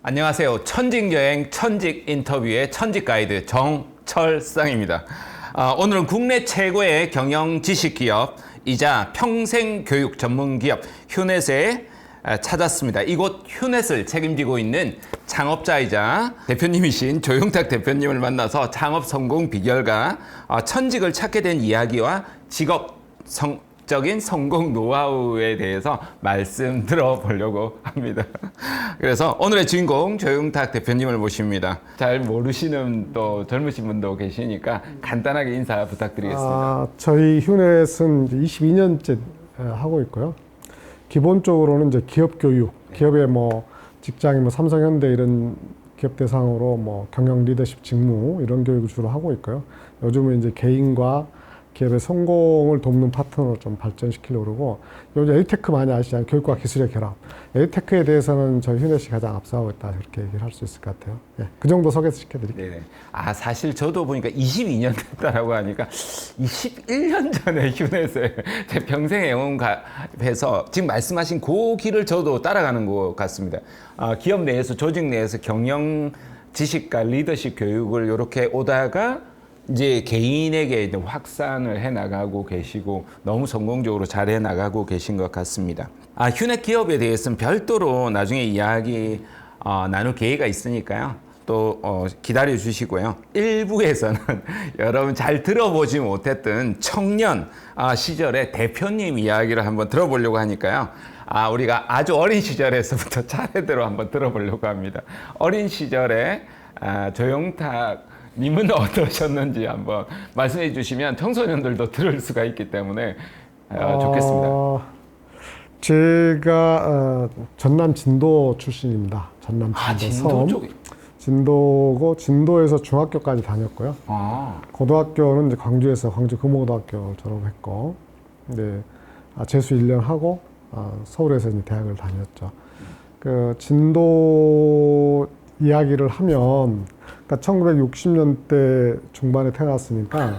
안녕하세요. 천직여행 천직 인터뷰의 천직 가이드 정철상입니다. 오늘은 국내 최고의 경영 지식 기업이자 평생 교육 전문 기업 휴넷에 찾았습니다. 이곳 휴넷을 책임지고 있는 창업자이자 대표님이신 조용탁 대표님을 만나서 창업 성공 비결과 천직을 찾게 된 이야기와 직업적인 성공 노하우에 대해서 말씀 들어보려고 합니다. 그래서 오늘의 주인공 조용탁 대표님을 모십니다. 잘 모르시는 또 젊으신 분도 계시니까 간단하게 인사 부탁드리겠습니다. 저희 휴넷은 이제 22년째 하고 있고요. 기본적으로는 이제 기업 교육, 기업의 뭐 직장인 뭐 삼성, 현대 이런 기업 대상으로 뭐 경영 리더십 직무 이런 교육을 주로 하고 있고요. 요즘은 이제 개인과 기업의 성공을 돕는 파트너로 좀 발전시키려고 그러고, 요즘 에듀테크 많이 아시잖아요. 교육과 기술의 결합. 에듀테크에 대해서는 저희 휴넷이 가장 앞서가고 있다, 그렇게 얘기를 할 수 있을 것 같아요. 예, 그 정도 소개시켜드릴게요. 네네. 사실 저도 보니까 22년 됐다라고 하니까 21년 전에 휴넷에 제 평생 애원가에서 지금 말씀하신 그 길을 저도 따라가는 것 같습니다. 기업 내에서, 조직 내에서 경영 지식과 리더십 교육을 이렇게 오다가 이제 개인에게 이제 확산을 해 나가고 계시고 너무 성공적으로 잘 해 나가고 계신 것 같습니다. 휴넷 기업에 대해서는 별도로 나중에 이야기 나눌 기회가 있으니까요. 또 기다려 주시고요. 1부에서는 여러분 잘 들어보지 못했던 청년 시절의 대표님 이야기를 한번 들어보려고 하니까요. 우리가 아주 어린 시절에서부터 차례대로 한번 들어보려고 합니다. 어린 시절에 조용탁 님은 어떠셨는지 한번 말씀해 주시면 청소년들도 들을 수가 있기 때문에 좋겠습니다. 제가 전남 진도 출신입니다. 전남 진도 진도 섬. 쪽에. 진도고, 진도에서 중학교까지 다녔고요. 고등학교는 이제 광주에서 광주 금호고등학교 졸업했고, 네, 재수 1년 하고 서울에서 이제 대학을 다녔죠. 그 진도 이야기를 하면, 그러니까 1960년대 중반에 태어났으니까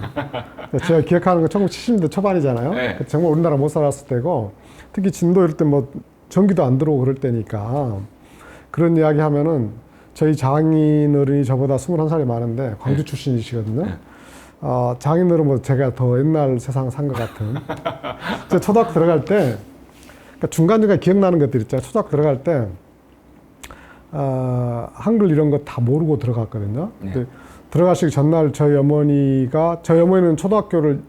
제가 기억하는 건 1970년대 초반이잖아요. 네. 정말 우리나라 못 살았을 때고, 특히 진도 이럴 때 뭐 전기도 안 들어오고 그럴 때니까 그런 이야기 하면은 저희 장인어른이 저보다 21살이 많은데 광주 출신이시거든요. 장인어른 뭐 제가 더 옛날 세상 산 것 같은. 제가 초등학교 들어갈 때, 그러니까 중간중간 기억나는 것들 있잖아요. 초등학교 들어갈 때 한글 이런 거 다 모르고 들어갔거든요. 근데 들어가시기 전날 저희 어머니는 초등학교를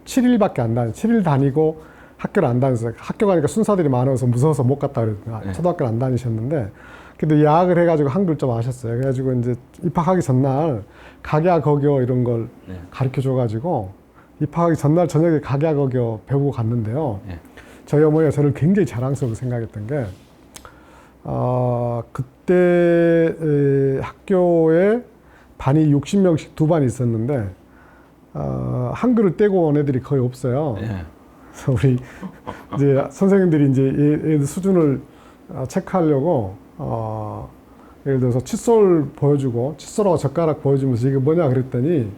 7일밖에 안 다녀요. 7일 다니고 학교를 안 다녔어요. 학교 가니까 순사들이 많아서 무서워서 못 갔다 그랬거든요. 초등학교를 안 다니셨는데, 근데 야학을 해가지고 한글 좀 아셨어요. 그래가지고 이제 입학하기 전날 각야 거교 이런 걸 가르쳐 줘가지고 입학하기 전날 저녁에 각야 거교 배우고 갔는데요. 저희 어머니가 저를 굉장히 자랑스럽게 생각했던 게, 그때 학교에 반이 60명씩 두 반이 있었는데 한글을 떼고 온 애들이 거의 없어요. 그래서 우리 이제 선생님들이 이제 얘들 수준을 체크하려고 예를 들어서 칫솔 보여주고 칫솔하고 젓가락 보여주면서 이게 뭐냐 그랬더니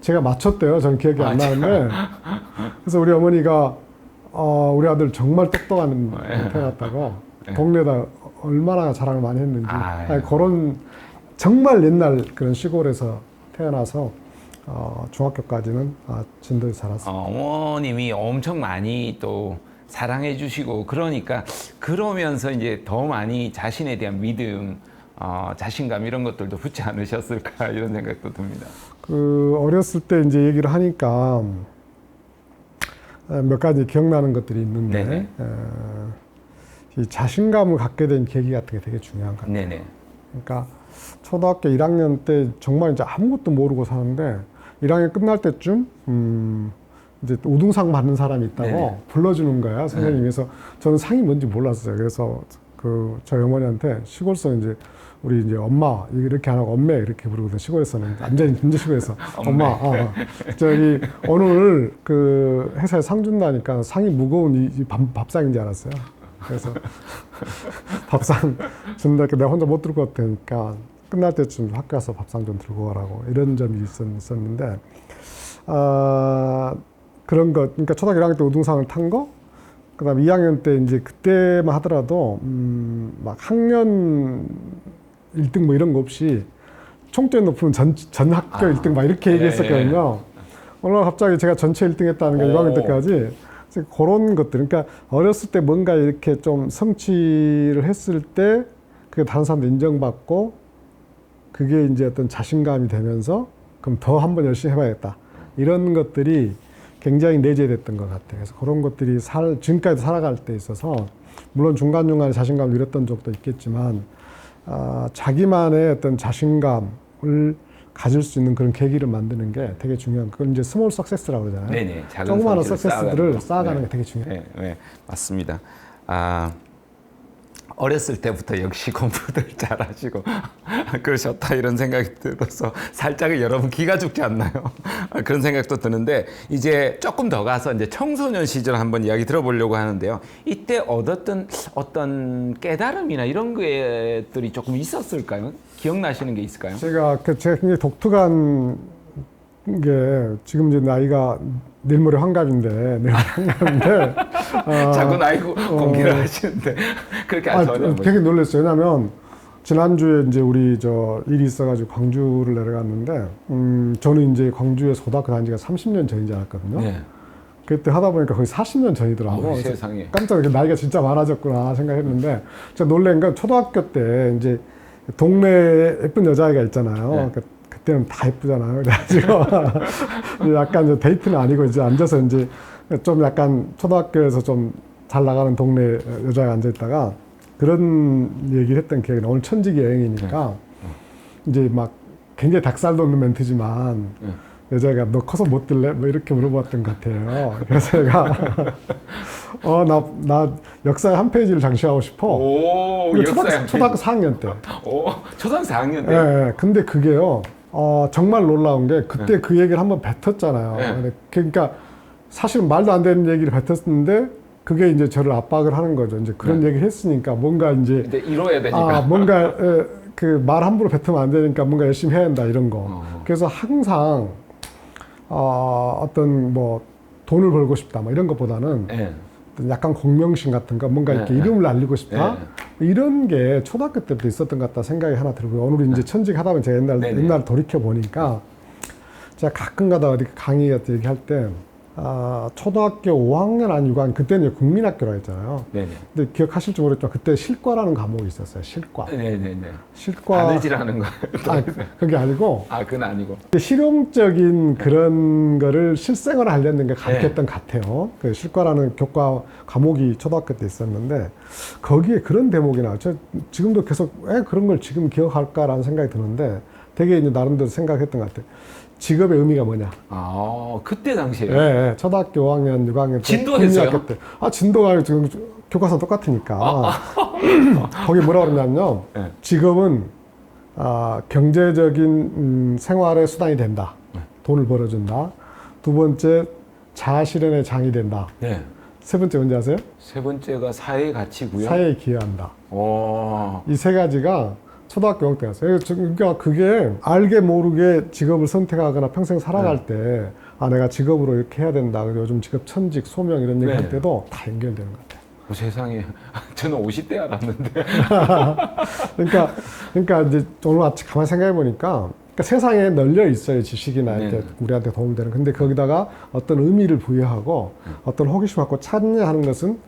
제가 맞췄대요. 저는 기억이 안 나는데, 그래서 우리 어머니가 우리 아들 정말 똑똑한 애 같다고 동네에다 얼마나 자랑을 많이 했는지. 그런 정말 옛날 그런 시골에서 태어나서 중학교까지는 진도에서 자랐습니다. 어머님이 엄청 많이 또 사랑해 주시고 그러면서 이제 더 많이 자신에 대한 믿음, 자신감 이런 것들도 붙지 않으셨을까 이런 생각도 듭니다. 어렸을 때 이제 얘기를 하니까 몇 가지 기억나는 것들이 있는데, 이 자신감을 갖게 된 계기 같은 게 되게 중요한 것 같아요. 그러니까 초등학교 1학년 때 정말 이제 아무것도 모르고 사는데 1학년 끝날 때쯤 이제 우등상 받는 사람이 있다고 불러주는 거야, 선생님이. 그래서 저는 상이 뭔지 몰랐어요. 그래서 저희 어머니한테 시골서 이제 우리 이제 엄마 이렇게 안 하고 엄매 이렇게 부르거든, 시골에서는. 완전히 시골에서 엄마, 저기 오늘 그 회사에 상 준다니까 상이 무거운 이 밥상인 줄 알았어요. 그래서 밥상 준다니까 내가 혼자 못 들고 왔다니까 끝날 때쯤 학교 가서 밥상 좀 들고 가라고, 이런 점이 있었는데, 그런 거, 그러니까 초등학교 1학년 때 우등상을 탄 거, 그 다음에 2학년 때 이제 그때만 하더라도 막 학년 1등 뭐 이런 거 없이 총점이 높으면 전 학교 1등 막 이렇게 얘기했었거든요. 어느 날 갑자기 제가 전체 1등 했다는 게 1학년 때까지. 그런 것들, 그러니까 어렸을 때 뭔가 이렇게 좀 성취를 했을 때 그게 다른 사람도 인정받고 그게 이제 어떤 자신감이 되면서 그럼 더 한번 열심히 해봐야겠다. 이런 것들이 굉장히 내재됐던 것 같아요. 그래서 그런 것들이 지금까지 살아갈 때 있어서 물론 중간중간에 자신감을 잃었던 적도 있겠지만 자기만의 어떤 자신감을 가질 수 있는 그런 계기를 만드는 게 되게 중요한, 그걸 이제 스몰 석세스라고 그러잖아요. 네네. 작은 조그마한 성취를 석세스들을 쌓아가는 게 되게 중요해요. 네, 맞습니다. 어렸을 때부터 역시 공부들 잘하시고 그러셨다 이런 생각이 들어서 살짝 여러분 기가 죽지 않나요? 그런 생각도 드는데 이제 조금 더 가서 이제 청소년 시절 한번 이야기 들어보려고 하는데요. 이때 얻었던 어떤 깨달음이나 이런 것들이 조금 있었을까요? 기억나시는 게 있을까요? 제가 굉장히 독특한 게 지금 이제 나이가 내일 모레 환갑인데 자꾸 나이 공개를 하시는데 그렇게 안 전혀 되게 놀랐어요. 왜냐하면 지난주에 이제 우리 일이 있어가지고 광주를 내려갔는데 저는 이제 광주에서 고등학교 다닌 지가 30년 전인 줄 알았거든요. 네. 그때 하다 보니까 거의 40년 전이더라고요. 세상에. 깜짝 놀라게 나이가 진짜 많아졌구나 생각했는데 제가 놀란 건 초등학교 때 이제 동네에 예쁜 여자아이가 있잖아요. 네. 그때는 다 예쁘잖아요. 그래가지고 약간 데이트는 아니고 이제 앉아서 이제 좀 약간 초등학교에서 좀 잘 나가는 동네 여자가 앉아 있다가 그런 얘기를 했던 기억이 나요. 오늘 천직이 여행이니까 이제 막 굉장히 닭살 돋는 멘트지만 여자가 너 커서 못 들래? 뭐 이렇게 물어봤던 것 같아요. 그래서 제가 나 역사의 한 페이지를 장식하고 싶어. 오, 초등학교 4학년 때. 오, 초등학교 4학년 때? 네, 근데 그게요. 정말 놀라운 게 그때 그 얘기를 한번 뱉었잖아요. 그러니까 사실은 말도 안 되는 얘기를 뱉었는데 그게 이제 저를 압박을 하는 거죠. 이제 그런 얘기를 했으니까 뭔가 이제 이뤄야 되니까. 뭔가 그 말 함부로 뱉으면 안 되니까 뭔가 열심히 해야 된다 이런 거. 그래서 항상 어떤 뭐 돈을 벌고 싶다 뭐 이런 것보다는 약간 공명심 같은 거, 뭔가 이렇게 이름을 알리고 싶다 이런 게 초등학교 때부터 있었던 것 같다 생각이 하나 들고요. 오늘 이제 천직 하다 보면 제가 옛날 돌이켜 보니까 제가 가끔가다 어디 강의 같은 얘기할 때 초등학교 5학년 아니 6학년 그때는 국민학교라 했잖아요. 네네. 근데 기억하실지 모르겠지만 그때 실과라는 과목이 있었어요. 실과. 네네네. 실과. 바느질하는 거. 그게 아니고. 그건 아니고. 실용적인 그런 거를 실생활을 하려는 게 가르쳤던 것 같아요. 그 실과라는 교과 과목이 초등학교 때 있었는데 거기에 그런 대목이 나와요. 저 지금도 계속 왜 그런 걸 지금 기억할까라는 생각이 드는데 되게 이제 나름대로 생각했던 것 같아요. 직업의 의미가 뭐냐? 그때 당시에요? 네, 초등학교 5학년, 6학년 때. 진도했어요? 때. 진도가 지금 교과서 똑같으니까. 거기 뭐라 그러냐면요. 직업은 경제적인 생활의 수단이 된다. 돈을 벌어준다. 두 번째, 자아실현의 장이 된다. 네. 세 번째 뭔지 아세요? 세 번째가 사회의 가치고요. 사회에 기여한다. 이 세 가지가 초등학교 6때 갔어요. 그러니까 그게 알게 모르게 직업을 선택하거나 평생 살아갈 때 내가 직업으로 이렇게 해야 된다. 요즘 직업 천직, 소명 이런 얘기 할 때도 다 연결되는 것 같아요. 세상에, 저는 50대 알았는데. 그러니까 이제 오늘 아침 가만히 생각해 보니까 세상에 널려 있어요. 지식이나 이렇게 우리한테 도움 되는. 근데 거기다가 어떤 의미를 부여하고 어떤 호기심 갖고 찾냐 하는 것은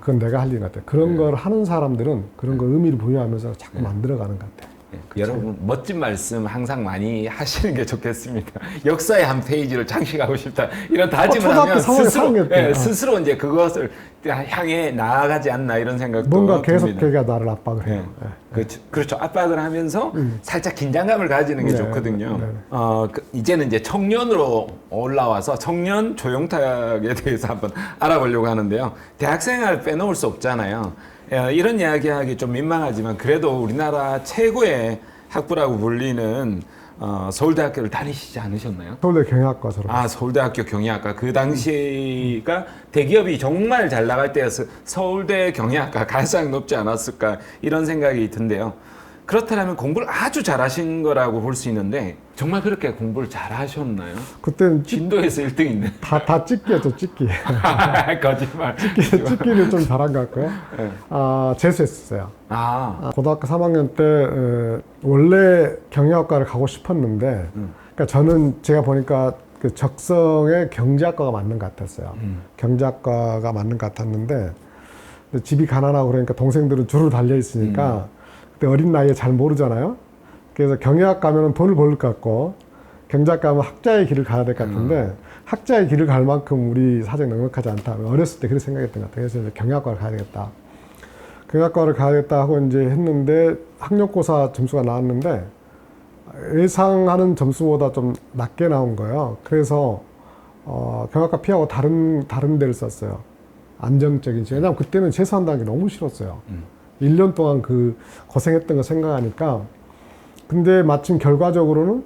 그건 내가 할 일 같아요. 그런 걸 하는 사람들은 그런 걸 의미를 부여하면서 자꾸 만들어가는 것 같아요. 여러분 멋진 말씀 항상 많이 하시는 게 좋겠습니다. 역사의 한 페이지를 장식하고 싶다 이런 다짐을 하면 스스로 이제 그것을 향해 나아가지 않나 이런 생각도 뭔가 계속 걔가 나를 압박을 해요. 그렇죠. 압박을 하면서 살짝 긴장감을 가지는 게 좋거든요. 이제는 이제 청년으로 올라와서 청년 조용탁에 대해서 한번 알아보려고 하는데요. 대학생활 빼놓을 수 없잖아요. 이런 이야기하기 좀 민망하지만 그래도 우리나라 최고의 학부라고 불리는 서울대학교를 다니시지 않으셨나요? 서울대 경영학과 졸업. 서울대학교 경영학과. 그 당시가 대기업이 정말 잘 나갈 때여서 서울대 경영학과 가장 높지 않았을까 이런 생각이 든데요. 그렇다면 공부를 아주 잘하신 거라고 볼 수 있는데 정말 그렇게 공부를 잘 하셨나요? 그때는 진도에서 1등인데. 다 찍기였죠, 찍기. 거짓말. 찍기를 좀 잘한 것 같고요. 네. 재수했었어요. 고등학교 3학년 때 원래 경영학과를 가고 싶었는데, 그러니까 저는 제가 보니까 그 적성에 경제학과가 맞는 것 같았어요. 경제학과가 맞는 것 같았는데, 근데 집이 가난하고 그러니까 동생들은 줄을 달려 있으니까 그때 어린 나이에 잘 모르잖아요. 그래서 경영학 가면은 돈을 벌 것 같고 경제학 가면 학자의 길을 가야 될 것 같은데 학자의 길을 갈 만큼 우리 사정이 넉넉하지 않다. 어렸을 때 그렇게 생각했던 것 같아요. 그래서 이제 경영학과를 가야 되겠다. 경영학과를 가야겠다 하고 이제 했는데 학력고사 점수가 나왔는데 예상하는 점수보다 좀 낮게 나온 거예요. 그래서 경영학과 피하고 다른 데를 썼어요. 안정적인. 왜냐면 그때는 재수한다는 게 너무 싫었어요. 1년 동안 그 고생했던 거 생각하니까. 근데 마침 결과적으로는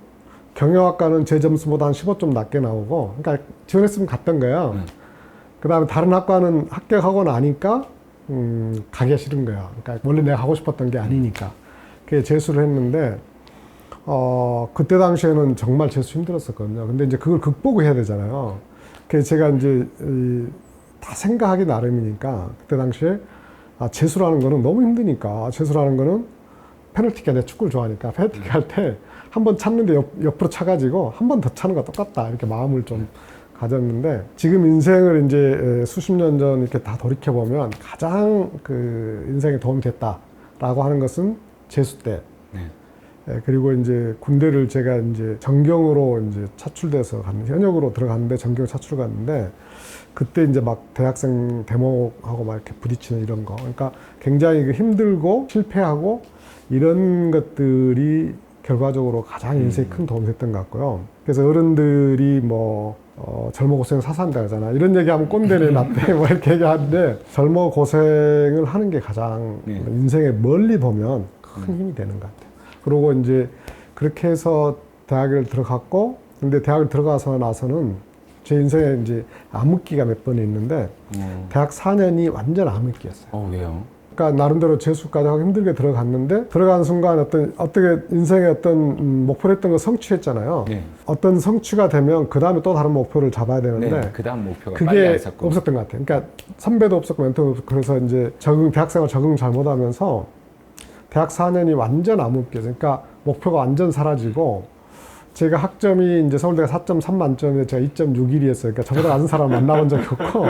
경영학과는 제 점수보다 한 15점 낮게 나오고, 그러니까 지원했으면 갔던 거예요. 그 다음에 다른 학과는 합격하고 나니까, 가기가 싫은 거예요. 그러니까 원래 내가 하고 싶었던 게 아니니까. 그게 재수를 했는데, 그때 당시에는 정말 재수 힘들었었거든요. 근데 이제 그걸 극복해야 되잖아요. 그래서 제가 이제, 다 생각하기 나름이니까, 그때 당시에, 재수라는 거는 너무 힘드니까, 재수라는 거는 페널티가 내가 축구를 좋아하니까 페널티킥 할 때 한 번 찼는데 옆으로 차가지고 한 번 더 차는 거 똑같다 이렇게 마음을 좀 가졌는데 지금 인생을 이제 수십 년 전 이렇게 다 돌이켜 보면 가장 그 인생에 도움이 됐다라고 하는 것은 재수 때. 그리고 이제 군대를 제가 이제 전경으로 이제 차출돼서 갔는데 현역으로 들어갔는데 전경 차출 갔는데 그때 이제 막 대학생 대목하고 막 이렇게 부딪히는 이런 거. 그러니까 굉장히 힘들고 실패하고 이런 것들이 결과적으로 가장 인생에 큰 도움이 됐던 것 같고요. 그래서 어른들이 뭐, 젊어 고생 사산다 하잖아. 이런 얘기하면 꼰대네, 나때 뭐 이렇게 얘기하는데 젊어 고생을 하는 게 가장 인생에 멀리 보면 큰 힘이 되는 것 같아요. 그리고 이제 그렇게 해서 대학을 들어갔고, 근데 대학을 들어가서 나서는 제 인생에 이제 암흑기가 몇 번 있는데, 대학 4년이 완전 암흑기였어요. 왜요? 그러니까 나름대로 재수까지 하고 힘들게 들어갔는데 들어가는 순간 어떻게 인생의 어떤 목표를 했던 거 성취했잖아요. 어떤 성취가 되면 그 다음에 또 다른 목표를 잡아야 되는데 그 다음 목표가 그게 없었던 것 같아요. 그러니까 선배도 없었고 멘토도 없었고 그래서 이제 대학생활 적응 잘못하면서 대학 4년이 완전 암흑기였어요. 그러니까 목표가 완전 사라지고 제가 학점이 이제 서울대가 4.3 만점에 제가 2.61이었어요. 그러니까 저보다 낮은 사람 만나본 적이 없고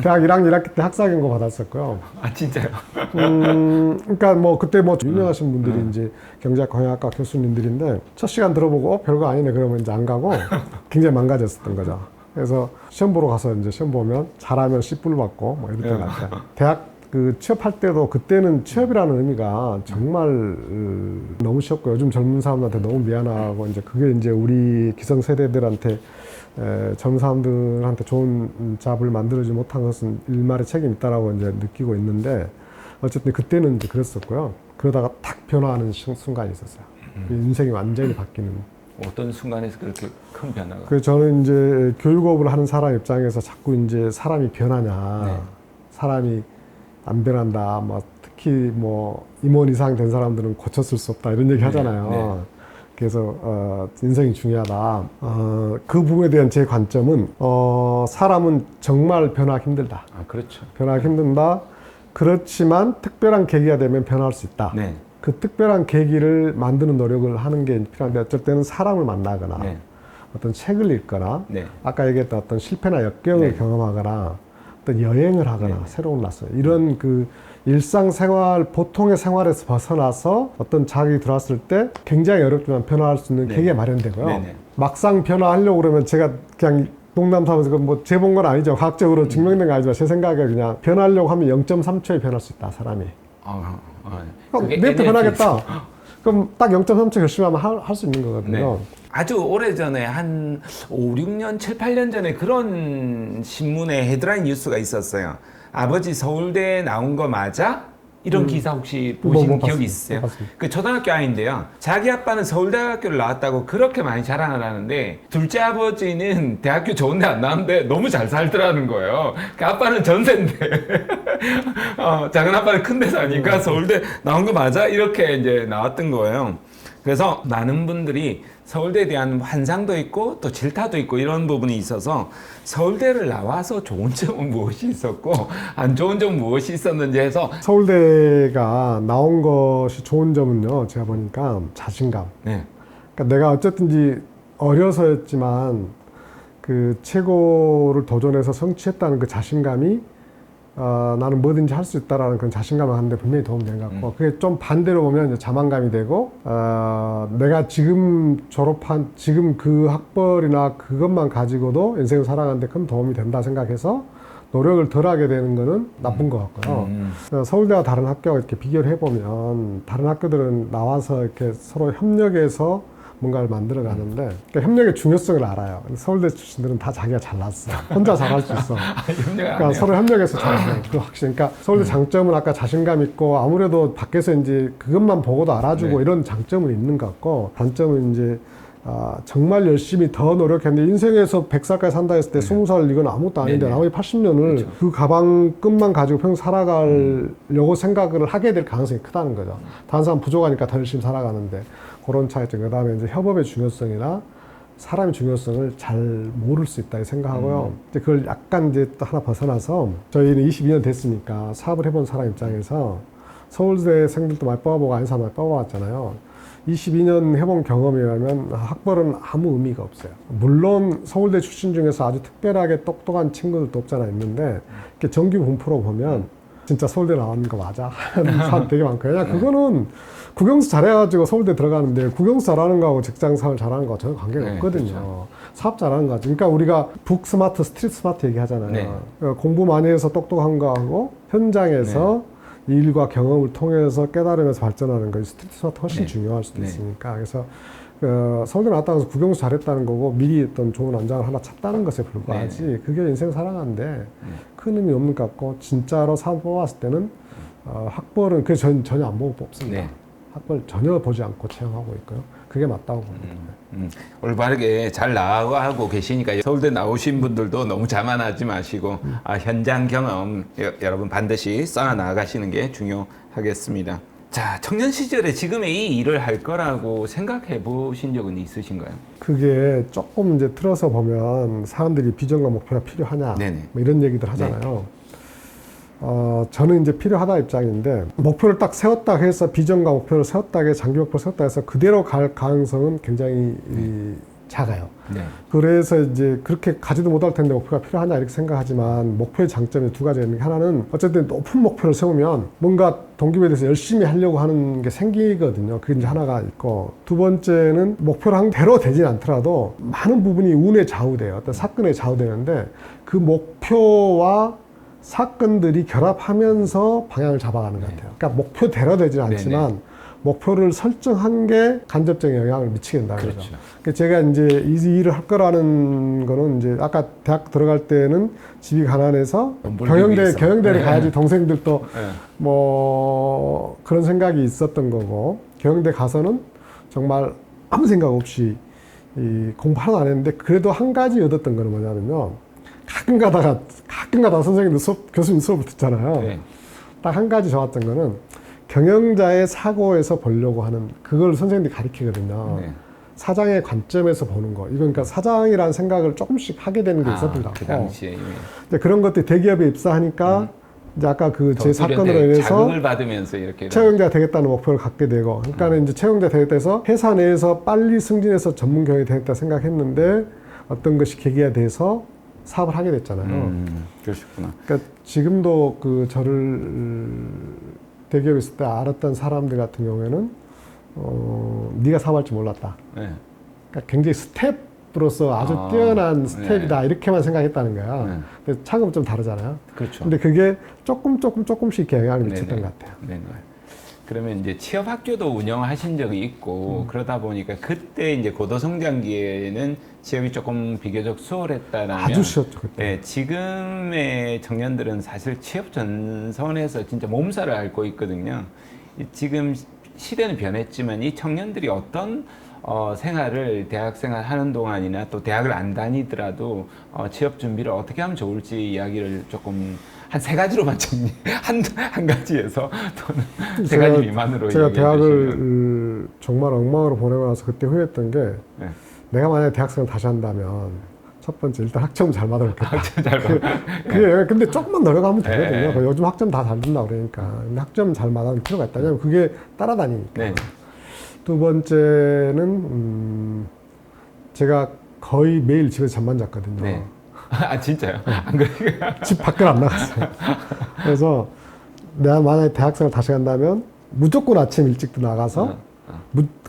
대학 1학년 1학기 때 학사경고 받았었고요. 진짜요? 그러니까 뭐 그때 뭐 유명하신 분들이 이제 경제학과 경영학과 교수님들인데 첫 시간 들어보고 별거 아니네 그러면 이제 안 가고 굉장히 망가졌었던 거죠. 그래서 시험 보러 가서 이제 시험 보면 잘하면 C뿔 받고 뭐 이랬던 것 같아요. 대학 그 취업할 때도 그때는 취업이라는 의미가 정말 너무 쉬웠고 요즘 젊은 사람들한테 너무 미안하고 이제 그게 이제 우리 기성세대들한테 젊은 사람들한테 좋은 잡을 만들어주지 못한 것은 일말의 책임이 있다라고 이제 느끼고 있는데 어쨌든 그때는 이제 그랬었고요. 그러다가 탁 변화하는 순간이 있었어요. 인생이 완전히 바뀌는. 어떤 순간에서 그렇게 큰 변화가? 그래서 저는 이제 교육업을 하는 사람 입장에서 자꾸 이제 사람이 변하냐, 사람이 안 변한다. 뭐 특히 뭐 임원 이상 된 사람들은 고쳤을 수 없다 이런 얘기 하잖아요. 그래서 인생이 중요하다. 그 부분에 대한 제 관점은 사람은 정말 변화하기 힘들다. 그렇죠. 변화하기 힘든다. 그렇지만 특별한 계기가 되면 변화할 수 있다. 그 특별한 계기를 만드는 노력을 하는 게 필요한데 어쩔 때는 사람을 만나거나 어떤 책을 읽거나 아까 얘기했던 어떤 실패나 역경을 경험하거나 어떤 여행을 하거나 새로운 낯선 이런 그 일상생활 보통의 생활에서 벗어나서 어떤 자극이 들어왔을 때 굉장히 어렵지만 변화할 수 있는 계기가 마련되고요. 막상 변화하려고 그러면 제가 그냥 농담 삼아서 뭐 재본 건 아니죠. 과학적으로 증명된 건 아니지만 제 생각에 그냥 변하려고 하면 0.3초에 변할 수 있다 사람이. 내일부터 변하겠다. 그럼 딱 0.3초 결심하면 할 수 있는 거거든요. 아주 오래전에 한 5, 6년, 7, 8년 전에 그런 신문에 헤드라인 뉴스가 있었어요. 아버지 서울대에 나온 거 맞아? 이런 기사 혹시 보신 기억이 있으세요? 그 초등학교 아이인데요. 자기 아빠는 서울대학교를 나왔다고 그렇게 많이 자랑을 하는데 둘째 아버지는 대학교 좋은 데 안 나왔는데 너무 잘 살더라는 거예요. 그 아빠는 전세인데 작은 아빠는 큰 데 사니까 서울대 나온 거 맞아? 이렇게 이제 나왔던 거예요. 그래서 많은 분들이 서울대에 대한 환상도 있고 또 질타도 있고 이런 부분이 있어서 서울대를 나와서 좋은 점은 무엇이 있었고 안 좋은 점은 무엇이 있었는지 해서 서울대가 나온 것이 좋은 점은요, 제가 보니까 자신감. 네. 그러니까 내가 어쨌든지 어려서였지만 그 최고를 도전해서 성취했다는 그 자신감이 나는 뭐든지 할 수 있다라는 그런 자신감을 하는데 분명히 도움이 된 것 같고, 그게 좀 반대로 보면 이제 자만감이 되고, 내가 지금 졸업한 지금 그 학벌이나 그것만 가지고도 인생을 살아가는데 큰 도움이 된다 생각해서 노력을 덜 하게 되는 거는 나쁜 것 같고요. 서울대와 다른 학교와 이렇게 비교를 해보면 다른 학교들은 나와서 이렇게 서로 협력해서 뭔가를 만들어 가는데, 그러니까 협력의 중요성을 알아요. 서울대 출신들은 다 자기가 잘났어. 혼자 잘할 수 있어. 그러니까 서로 협력해서 잘해요. 그 확실히. 그러니까 서울대 장점은 아까 자신감 있고, 아무래도 밖에서 이제 그것만 보고도 알아주고 이런 장점은 있는 것 같고, 단점은 이제 정말 열심히 더 노력했는데, 인생에서 100살까지 산다 했을 때 20살 이건 아무것도 아닌데 나머지 80년을 그렇죠. 그 가방끈만 가지고 평생 살아가려고 생각을 하게 될 가능성이 크다는 거죠. 다른 사람 부족하니까 더 열심히 살아가는데, 그런 차이점. 그 다음에 이제 협업의 중요성이나 사람의 중요성을 잘 모를 수 있다 생각하고요. 이제 그걸 약간 이제 또 하나 벗어나서, 저희는 22년 됐으니까 사업을 해본 사람 입장에서 서울대생들도 많이 뽑아보고 아닌 사람 많이 뽑아봤잖아요. 22년 해본 경험이라면 학벌은 아무 의미가 없어요. 물론 서울대 출신 중에서 아주 특별하게 똑똑한 친구들도 없잖아 있는데, 이렇게 정규 분포로 보면 진짜 서울대 나왔는 거 맞아? 하는 사람 되게 많거든요. 그냥 그거는 국영수 잘해가지고 서울대 들어가는데, 국영수 잘하는 거하고 직장생활 잘하는 거하고 전혀 관계가 없거든요. 그렇죠. 사업 잘하는 거지. 그러니까 우리가 북 스마트, 스트릿 스마트 얘기하잖아요. 그러니까 공부 많이 해서 똑똑한 거하고 현장에서 일과 경험을 통해서 깨달으면서 발전하는 거, 스트릿 스마트 훨씬 중요할 수도 있으니까. 그래서 서울대 나왔다고 해서 국영수 잘했다는 거고 미리 어떤 좋은 안장을 하나 찾다는 것에 불과하지, 그게 인생 살아가는데 큰 의미 없는 것 같고, 진짜로 사업 뽑았을 때는 학벌은 그 전혀 안 보고 뽑습니다. 학벌 전혀 보지 않고 채용하고 있고요. 그게 맞다고 봅니다. 올바르게 잘 나가고 계시니까 서울대 나오신 분들도 너무 자만하지 마시고 현장 경험 여러분 반드시 쌓아 나가시는 게 중요하겠습니다. 자, 청년 시절에 지금의 이 일을 할 거라고 생각해 보신 적은 있으신가요? 그게 조금 이제 틀어서 보면 사람들이 비전과 목표가 필요하냐 뭐 이런 얘기들 하잖아요. 저는 이제 필요하다 입장인데, 목표를 딱 세웠다 해서 비전과 목표를 세웠다 해서 장기 목표를 세웠다 해서 그대로 갈 가능성은 굉장히 작아요. 그래서 이제 그렇게 가지도 못할 텐데 목표가 필요하냐 이렇게 생각하지만, 목표의 장점이 두 가지가 있는 게, 하나는 어쨌든 높은 목표를 세우면 뭔가 동기부여에 대해서 열심히 하려고 하는 게 생기거든요. 그게 이제 하나가 있고, 두 번째는 목표를 한 대로 되진 않더라도 많은 부분이 운에 좌우돼요. 어떤 사건에 좌우되는데, 그 목표와 사건들이 결합하면서 방향을 잡아가는 것 같아요. 그러니까 목표대로 되진 않지만 목표를 설정한 게 간접적인 영향을 미치게 된다는 거죠. 그러니까 제가 이제 이 일을 할 거라는 거는, 이제 아까 대학 들어갈 때는 집이 가난해서 경영대를 가야지 동생들도 뭐 그런 생각이 있었던 거고, 경영대 가서는 정말 아무 생각 없이 공부 하나도 안 했는데, 그래도 한 가지 얻었던 거는 뭐냐면요, 가끔 가다가 선생님들 교수님 수업을 듣잖아요. 딱 한 가지 좋았던 거는, 경영자의 사고에서 보려고 하는, 그걸 선생님들이 가르치거든요. 사장의 관점에서 보는 거. 이건 그러니까 사장이라는 생각을 조금씩 하게 되는 게 있었던 것 같고. 그 당시에. 그런 것들이 대기업에 입사하니까, 이제 아까 그 제 사건으로 인해서 자극을 받으면서 이렇게 채용자가 되겠다는 목표를 갖게 되고, 그러니까 이제 채용자 되겠다 해서 회사 내에서 빨리 승진해서 전문 경영이 되겠다 생각했는데, 어떤 것이 계기가 돼서 사업을 하게 됐잖아요. 그러셨구나. 그러니까 지금도 그 저를 대기업에 있을 때 알았던 사람들 같은 경우에는 네가 사업할 줄 몰랐다. 그러니까 굉장히 스텝으로서 아주 뛰어난 스텝이다 이렇게만 생각했다는 거야. 근데 차급은 좀 다르잖아요. 그렇죠. 근데 그게 조금씩 영향을 미쳤던 것 같아요. 그러면 이제 취업 학교도 운영하신 적이 있고 그러다 보니까 그때 이제 고도 성장기에는 취업이 조금 비교적 수월했다라면 아주 쉬웠죠 그때. 지금의 청년들은 사실 취업 전선에서 진짜 몸살을 앓고 있거든요. 지금 시대는 변했지만 이 청년들이 어떤 생활을 대학 생활 하는 동안이나 또 대학을 안 다니더라도 취업 준비를 어떻게 하면 좋을지 이야기를 조금 한 세 가지로만 정리, 한 가지에서 또는 세 가지 미만으로 제가 얘기해 주시면. 대학을 정말 엉망으로 보내고 나서 그때 후회했던 게 네. 내가 만약에 대학생을 다시 한다면 첫 번째 일단 학점 잘 받아놓겠다. 그게 근데 조금만 노력하면 되거든요. 네. 요즘 학점 다 잘 된다 그러니까. 근데 학점 잘 받아놓을 필요가 있다. 왜냐면 그게 따라다니니까. 네. 두 번째는 제가 거의 매일 집에서 잠만 잤거든요. 네. 아 진짜요? 안 그래요? 집 밖을 안 나갔어요. 그래서 내가 만약에 대학생을 다시 간다면 무조건 아침 일찍 나가서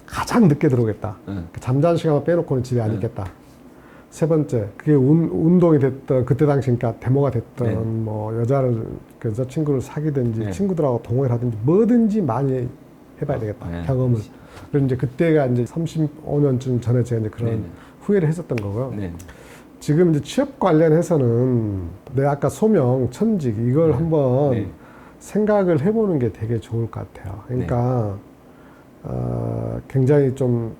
가장 늦게 들어오겠다. 잠자는 시간만 빼놓고는 집에 안 있겠다. 세 번째, 그게 운동이 됐던 그때 당시 그러니까 데모가 됐던 네. 뭐 여자친구를 사귀든지 네. 친구들하고 동호회를 하든지 뭐든지 많이 해봐야 되겠다. 네. 경험을. 그래서 이제 그때가 이제 35년쯤 전에 제가 이제 그런 네. 후회를 했었던 거고요. 네. 지금 이제 취업 관련해서는 내가 아까 소명, 천직 이걸 한번 네. 생각을 해보는 게 되게 좋을 것 같아요. 그러니까 굉장히 좀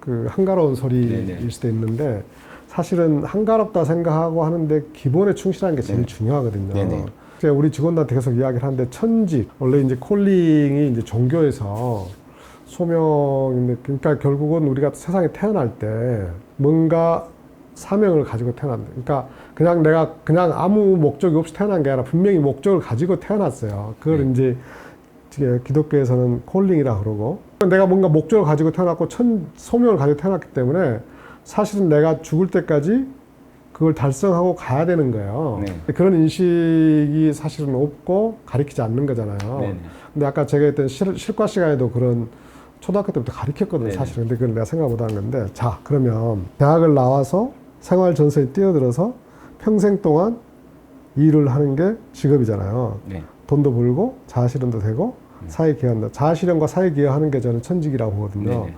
그 한가로운 소리일 네. 수도 있는데 사실은 한가롭다 생각하고 하는데 기본에 충실한 게 제일 네. 중요하거든요. 네. 제가 우리 직원들한테 계속 이야기를 하는데 천직 원래 이제 콜링이 이제 종교에서 소명인데 그러니까 결국은 우리가 세상에 태어날 때 뭔가 사명을 가지고 태어난다. 그러니까 그냥 내가 그냥 아무 목적이 없이 태어난 게 아니라 분명히 목적을 가지고 태어났어요. 그걸 이제 기독교에서는 콜링이라 그러고 내가 뭔가 목적을 가지고 태어났고 소명을 가지고 태어났기 때문에 사실은 내가 죽을 때까지 그걸 달성하고 가야 되는 거예요. 네. 그런 인식이 사실은 없고 가르치지 않는 거잖아요. 네. 근데 아까 제가 했던 실과 시간에도 그런 초등학교 때부터 가르쳤거든요. 네. 사실은. 근데 그걸 내가 생각 못 하는 건데 자 그러면 대학을 나와서 생활 전선에 뛰어들어서 평생 동안 일을 하는 게 직업이잖아요. 네. 돈도 벌고 자아실현도 되고 사회기여한다. 자아실현과 사회기여하는 게 저는 천직이라고 보거든요. 네.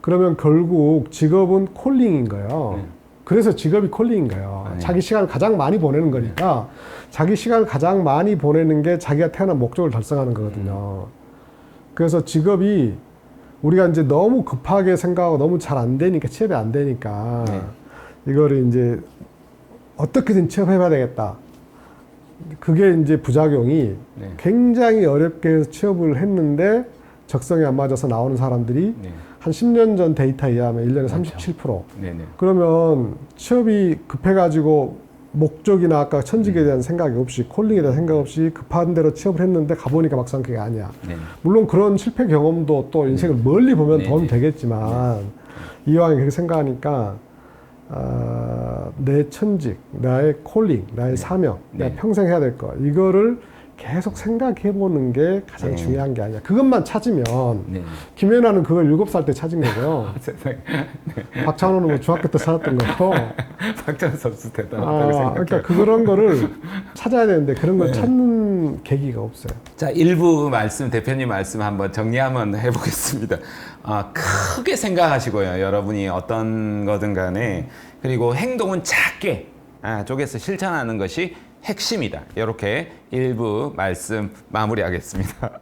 그러면 결국 직업은 콜링인 거예요. 네. 그래서 직업이 콜링인 거예요. 네. 자기 시간을 가장 많이 보내는 거니까 자기 시간을 가장 많이 보내는 게 자기가 태어난 목적을 달성하는 거거든요. 그래서 직업이 우리가 이제 너무 급하게 생각하고 너무 잘 안 되니까 취업이 안 되니까 이거를 이제 어떻게든 취업해봐야 되겠다. 그게 이제 부작용이 굉장히 어렵게 해서 취업을 했는데 적성에 안 맞아서 나오는 사람들이 한 10년 전 데이터에 의하면 1년에 37%. 그러면 취업이 급해가지고 목적이나 아까 천직에 대한 생각이 없이 콜링에 대한 생각 없이 급한 대로 취업을 했는데 가보니까 막상 그게 아니야. 물론 그런 실패 경험도 또 인생을 멀리 보면 도움이 되겠지만 이왕에 그렇게 생각하니까 내 천직, 나의 콜링, 나의 사명, 내가 평생 해야 될 거 이거를 계속 생각해보는 게 가장 중요한 게 아니야. 그것만 찾으면 김연아는 그걸 7살 때 찾은 거고요. 박찬호는 뭐 중학교 때 찾았던 거고. 박찬호 선수 대단하다고 생각해요. 그러니까 그런 거를 찾아야 되는데 그런 걸 찾는 계기가 없어요. 자, 일부 말씀, 대표님 말씀 한번 정리 한번 해보겠습니다. 크게 생각하시고요. 여러분이 어떤 거든 간에. 그리고 행동은 작게 쪼개서 실천하는 것이 핵심이다. 이렇게 일부 말씀 마무리하겠습니다.